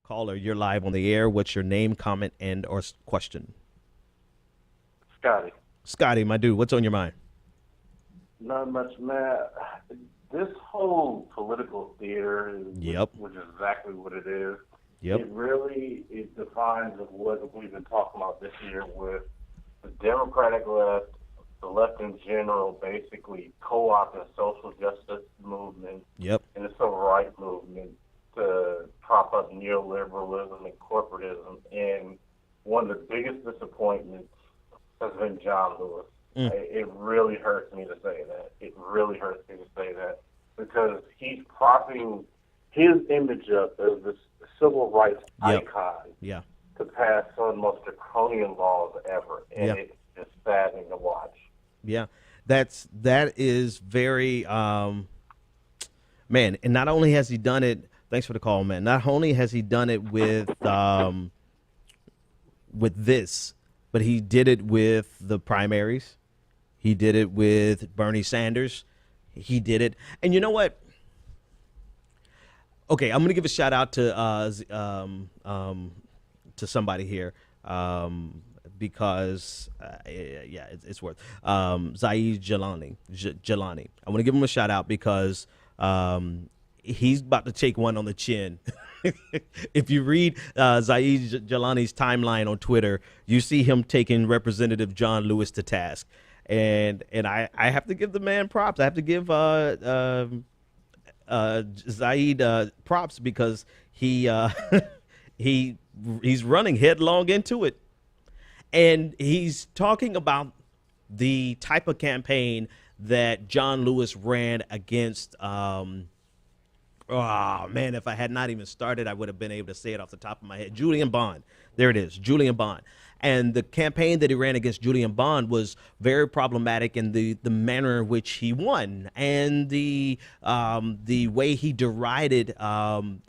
Caller, you're live on the air. What's your name, comment, and or question? Scotty. Scotty, my dude, what's on your mind? Not much, man. This whole political theater, Yep. which is exactly what it is, Yep. it defines what we've been talking about this year with the Democratic left, the left in general, basically co-opting social justice movement Yep. and the civil rights movement to prop up neoliberalism and corporatism. And one of the biggest disappointments has been John Lewis. It really hurts me to say that. It really hurts me to say that because he's propping his image up as this civil rights icon to pass some of the most draconian laws ever. And it's just saddening to watch. Yeah, that is very man. And not only has he done it, thanks for the call, man. Not only has he done it with this, but he did it with the primaries. He did it with Bernie Sanders. He did it, and you know what? Okay, I'm gonna give a shout out to somebody here. Because it's worth Zaid Jelani. I want to give him a shout out because he's about to take one on the chin. If you read Zaid Jelani's timeline on Twitter, you see him taking Representative John Lewis to task, and I have to give the man props. I have to give Zaid props because he's running headlong into it. And he's talking about the type of campaign that John Lewis ran against. Oh, man, if I had not even started, I would have been able to say it off the top of my head. Julian Bond. There it is, Julian Bond. And the campaign that he ran against Julian Bond was very problematic in the manner in which he won and the way he derided the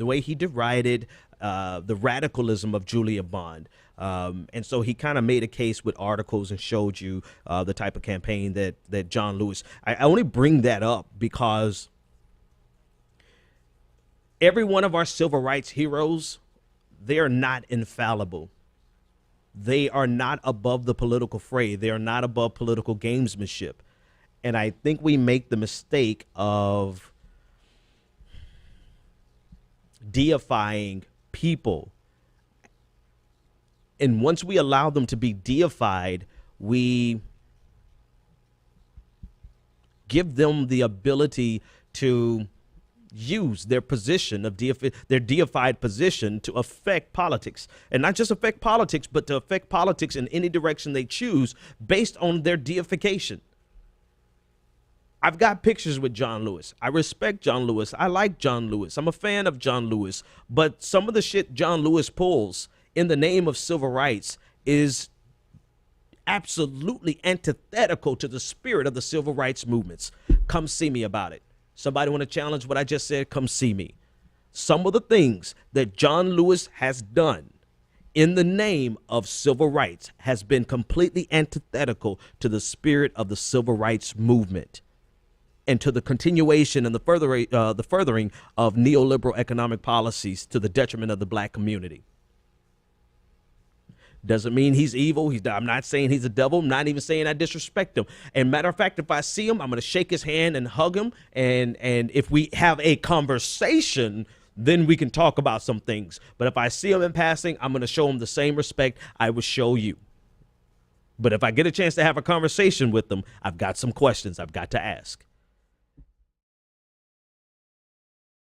radicalism of Julian Bond. And so he kind of made a case with articles and showed you the type of campaign that John Lewis. I only bring that up because every one of our civil rights heroes, they are not infallible. They are not above the political fray. They are not above political gamesmanship. And I think we make the mistake of deifying people. And once we allow them to be deified, we give them the ability to use their position of their deified position to affect politics, and not just affect politics, but to affect politics in any direction they choose based on their deification. I've got pictures with John Lewis. I respect John Lewis. I like John Lewis. I'm a fan of John Lewis, but some of the shit John Lewis pulls in the name of civil rights is absolutely antithetical to the spirit of the civil rights movements. Come see me about it. Somebody want to challenge what I just said? Come see me. Some of the things that John Lewis has done in the name of civil rights has been completely antithetical to the spirit of the civil rights movement and to the continuation and the furthering of neoliberal economic policies to the detriment of the black community. Doesn't mean he's evil. I'm not saying he's a devil. I'm not even saying I disrespect him. And matter of fact, if I see him, I'm going to shake his hand and hug him. And if we have a conversation, then we can talk about some things. But if I see him in passing, I'm going to show him the same respect I would show you. But if I get a chance to have a conversation with him, I've got some questions I've got to ask.